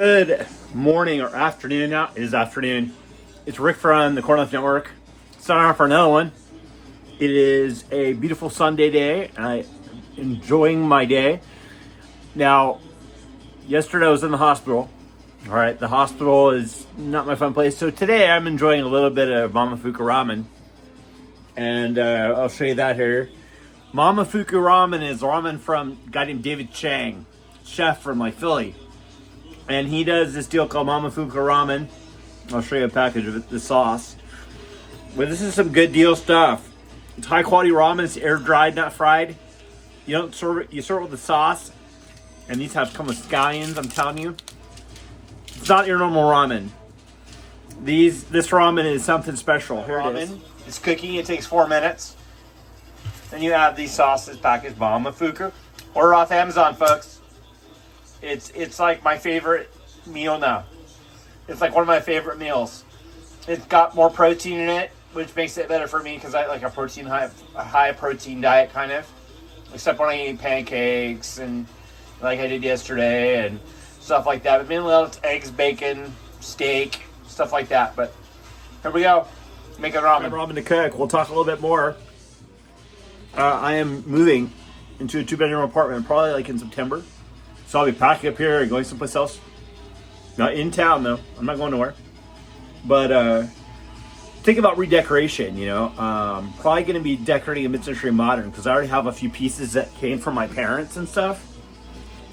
Good morning or afternoon now. It is afternoon. It's Rick from the Corn Life Network. Signing off for another one. It is a beautiful Sunday day, and I'm enjoying my day. Now, yesterday I was in the hospital. All right, the hospital is not my fun place. So today I'm enjoying a little bit of Mamofuko Ramen, and I'll show you that here. Mamofuko Ramen is ramen from a guy named David Chang, chef from Philly. And he does this deal called Mamofuko Ramen. I'll show you a package of the sauce. But this is some good deal stuff. It's high quality ramen. It's air dried, not fried. You don't serve it. You serve it with the sauce. And these come with scallions. I'm telling you, it's not your normal ramen. This ramen is something special. Here it is. It's cooking. It takes 4 minutes. Then you have these sauces packaged Mamofuko. Order off Amazon, folks. It's like my favorite meal now. It's like one of my favorite meals. It's got more protein in it, which makes it better for me because I like a high protein diet kind of. Except when I eat pancakes and like I did yesterday and stuff like that. But mainly it's eggs, bacon, steak, stuff like that. But here we go. Making ramen. Ramen to cook. We'll talk a little bit more. I am moving into a 2-bedroom apartment probably in September. So I'll be packing up here and going someplace else. Not in town though. I'm not going nowhere. But think about redecoration, probably going to be decorating a mid-century modern because I already have a few pieces that came from my parents and stuff.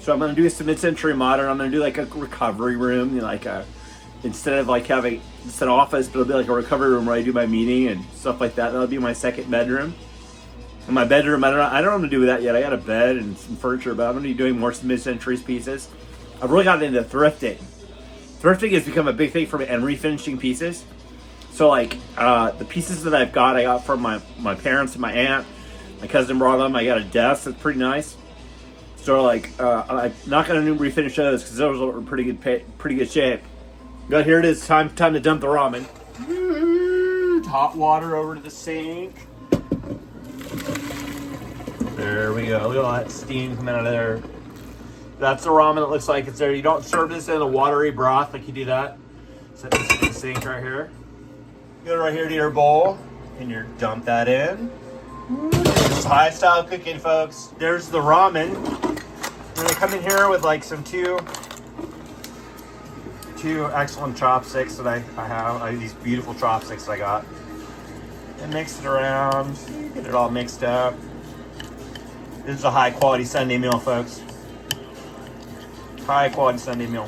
So I'm going to do some mid-century modern. I'm going to do a recovery room, instead of having it's an office, but it'll be a recovery room where I do my meeting and stuff like that. That'll be my second bedroom. In my bedroom, I don't know what I'm going to do with that yet. I got a bed and some furniture, but I'm going to be doing more mid-century pieces. I've really gotten into thrifting. Thrifting has become a big thing for me, and refinishing pieces. So the pieces that I got from my parents and my aunt. My cousin brought them. I got a desk that's pretty nice. So I'm not going to refinish those because those are pretty good shape. But here it is, time to dump the ramen. Hot water over to the sink. There we go. Look at all that steam coming out of there. That's the ramen that looks like it's there. You don't serve this in a watery broth like you do that. Set this in the sink right here. Go right here to your bowl and you dump that in. This is high style cooking, folks. There's the ramen. I'm gonna come in here with some two excellent chopsticks that I have. I have these beautiful chopsticks that I got. And mix it around. Get it all mixed up. This is a high quality Sunday meal, folks. High quality Sunday meal.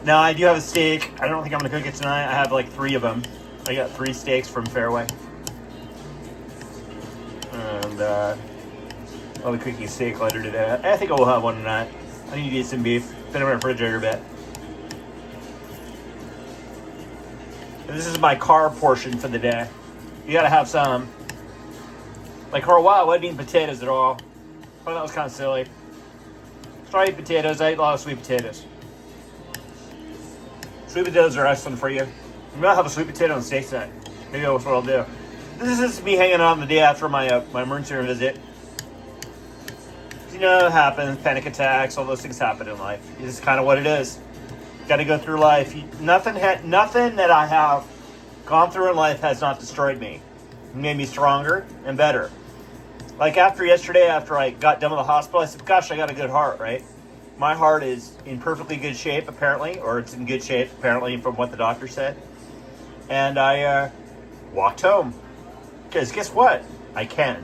Now I do have a steak. I don't think I'm gonna cook it tonight. I have 3 of them. I got 3 steaks from Fairway. And I'll be cooking a steak later today. I think I will have one tonight. I need to eat some beef. Been in my refrigerator a bit. And this is my carb portion for the day. You gotta have some. For a while, I wasn't eating potatoes at all. I thought that was kind of silly. So I eat potatoes. I eat a lot of sweet potatoes. Sweet potatoes are excellent for you. Maybe I'll have a sweet potato and steak tonight. Maybe that's what I'll do. This is me hanging on the day after my my emergency room visit. It happens. Panic attacks. All those things happen in life. It's kind of what it is. Got to go through life. Nothing that I have gone through in life has not destroyed me. It made me stronger and better. After yesterday, after I got done with the hospital, I said, gosh, I got a good heart, right? My heart is in perfectly good shape, apparently, or it's in good shape, apparently, from what the doctor said. And I walked home. Because guess what? I can.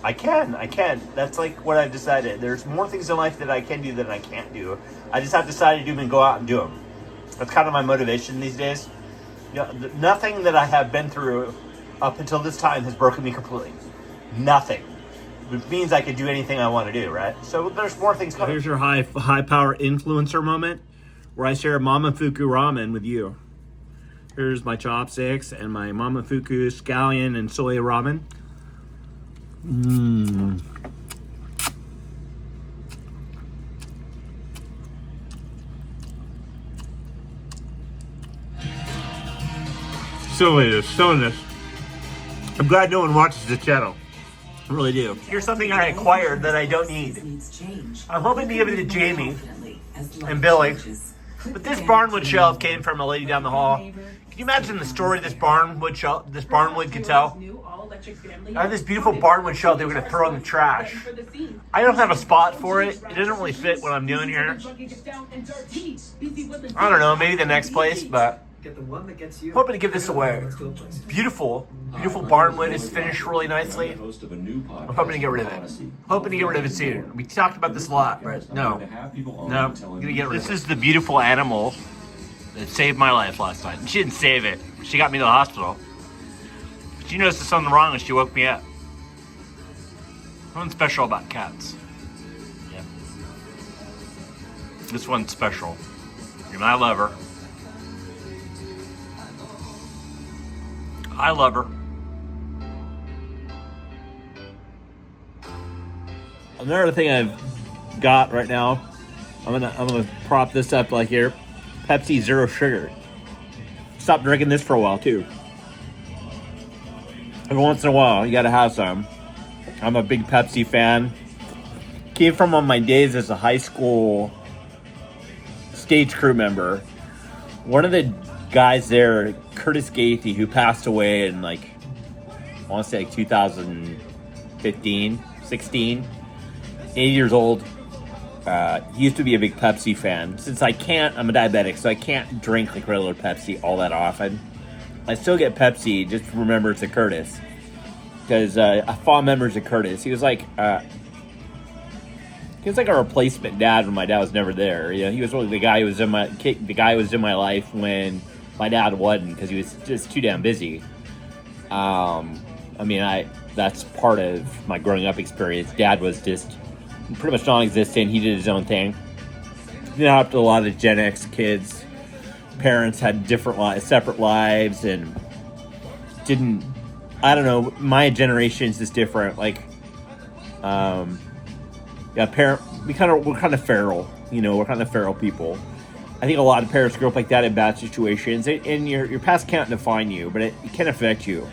That's what I've decided. There's more things in life that I can do than I can't do. I just have decided to do them and go out and do them. That's kind of my motivation these days. Nothing that I have been through up until this time has broken me completely. Nothing. Which means I can do anything I want to do, right? So there's more things coming. Here's your high power influencer moment where I share Mamofuko Ramen with you. Here's my chopsticks and my Mamofuko scallion and soy ramen. So delicious. I'm glad no one watches the channel. I really do. Here's something I acquired that I don't need. I'm hoping to give it to Jamie and Billy. But this barnwood shelf came from a lady down the hall. Can you imagine the story this barnwood could tell? I have this beautiful barnwood shelf they were going to throw in the trash. I don't have a spot for it. It doesn't really fit what I'm doing here. I don't know, maybe the next place, but hoping to give this away. Beautiful barnwood. It's finished really nicely. I'm hoping to get rid of it. Hoping to get rid of it soon. We talked about this a lot, but no. I'm gonna get rid of it. This is the beautiful animal that saved my life last night. And she didn't save it. She got me to the hospital. She noticed something wrong and she woke me up. Something special about cats. Yeah. This one's special. I love her. I love her. Another thing I've got right now, I'm gonna prop this up like here. Pepsi Zero Sugar. Stopped drinking this for a while too. Every once in a while, you gotta have some. I'm a big Pepsi fan. Came from on my days as a high school stage crew member. One of the guys there, Curtis Gaethje, who passed away in I want to say 2015, 16, 80 years old. He used to be a big Pepsi fan. Since I'm a diabetic, so I can't drink regular Pepsi all that often. I still get Pepsi just to remember it's a Curtis. Because fond memories of Curtis. He was like a replacement dad when my dad was never there. You know, he was really the guy who was in my life when my dad wasn't, because he was just too damn busy. That's part of my growing up experience. Dad was just pretty much non-existent. He did his own thing. After a lot of Gen X kids, parents had separate lives, and I don't know, my generation's is different. We're kind of feral. We're kind of feral people. I think a lot of parents grow up like that in bad situations, and your past can't define you, but it can affect you.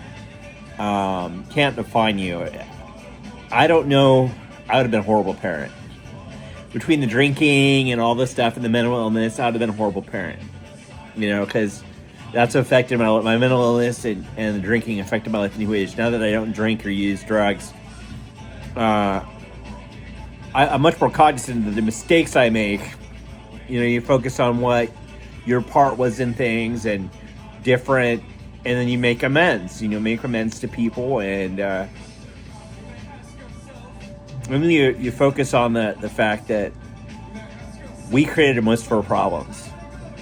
Can't define you. I don't know. I would have been a horrible parent. Between the drinking and all this stuff and the mental illness, I would have been a horrible parent. Because that's affected my mental illness, and the drinking affected my life anyways. Now that I don't drink or use drugs, I'm much more cognizant of the mistakes I make. You focus on what your part was in things and different, and then you make amends. Make amends to people, and then you focus on the fact that we created most of our problems.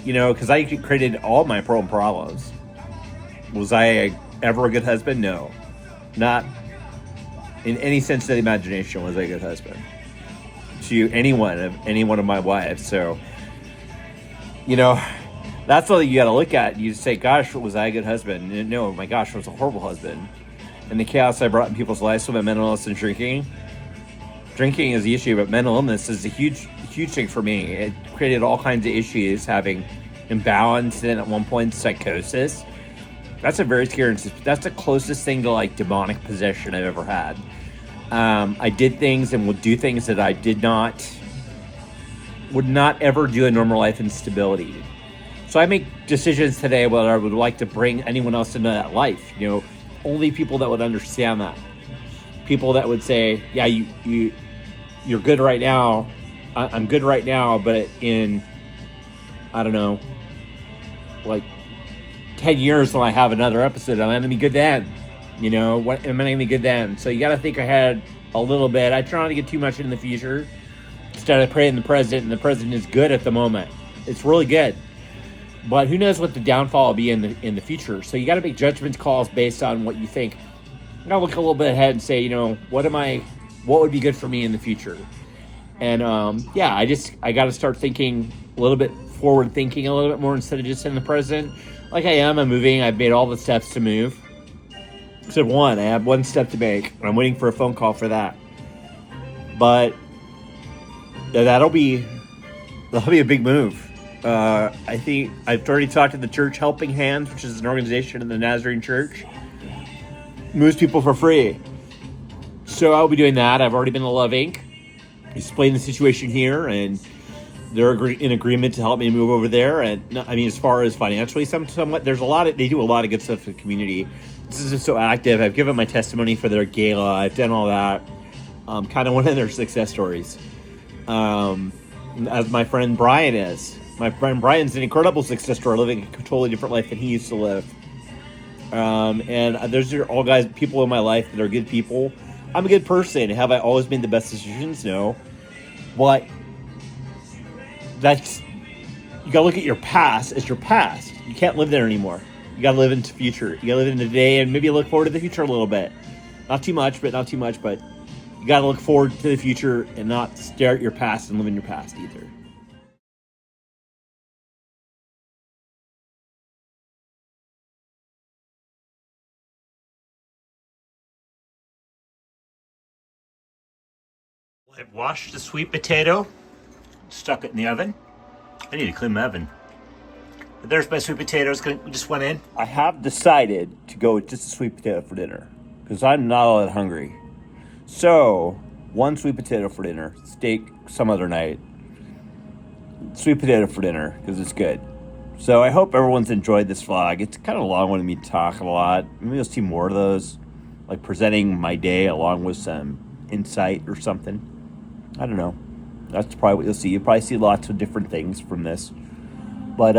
Because I created all my problems. Was I ever a good husband? No. Not in any sense of the imagination was I a good husband to any one of my wives. So, that's all you got to look at. You say, gosh, was I a good husband? And no, my gosh, I was a horrible husband. And the chaos I brought in people's lives with my mental illness and drinking. Drinking is the issue, but mental illness is a huge thing for me. It created all kinds of issues, having imbalance and at one point psychosis. That's a very scary. That's the closest thing to demonic possession I've ever had. I did things and would do things that I would not ever do in normal life instability. So I make decisions today whether I would like to bring anyone else into that life. Only people that would understand that. People that would say, yeah, you're good right now. I'm good right now, but in, I don't know, 10 years when I have another episode, I'm going to be good then. What am I going to be good then? So you got to think ahead a little bit. I try not to get too much in the future. Instead of praying the present, and the present is good at the moment. It's really good. But who knows what the downfall will be in the future. So you got to make judgment calls based on what you think. You got to look a little bit ahead and say, what would be good for me in the future? And I got to start thinking a little bit forward thinking a little bit more instead of just in the present. Like I'm moving. I've made all the steps to move. Except one. I have one step to make. And I'm waiting for a phone call for that. But that'll be a big move. I think I've already talked to the church Helping Hands, which is an organization in the Nazarene Church. Moves people for free. So I'll be doing that. I've already been to Love Inc. Explain the situation here, and they're in agreement to help me move over there. And I mean, as far as financially, somewhat, there's a lot of, they do a lot of good stuff for the community. This is just so active. I've given my testimony for their gala. I've done all that. Kind of one of their success stories. As my friend Brian is. My friend Brian's an incredible success story, living a totally different life than he used to live. And those are all people in my life that are good people. I'm a good person. Have I always made the best decisions? No. But that's, you gotta look at your past as your past. You can't live there anymore. You gotta live into the future. You gotta live in the day and maybe look forward to the future a little bit. Not too much, but you gotta look forward to the future and not stare at your past and live in your past either. I've washed the sweet potato, stuck it in the oven. I need to clean my oven. But there's my sweet potatoes. We just went in. I have decided to go with just a sweet potato for dinner because I'm not all that hungry. So, one sweet potato for dinner, steak some other night. Sweet potato for dinner because it's good. So I hope everyone's enjoyed this vlog. It's kind of a long one of me talking a lot. Maybe you'll see more of those, like presenting my day along with some insight or something. I don't know. That's probably what you'll see. You'll probably see lots of different things from this. But,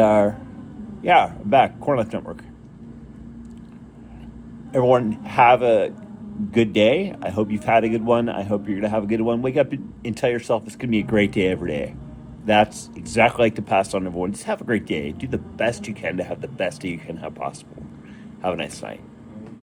yeah, I'm back. Corn Life Network. Everyone have a good day. I hope you've had a good one. I hope you're going to have a good one. Wake up and tell yourself it's going to be a great day every day. That's exactly like to pass on to everyone. Just have a great day. Do the best you can to have the best day you can have possible. Have a nice night.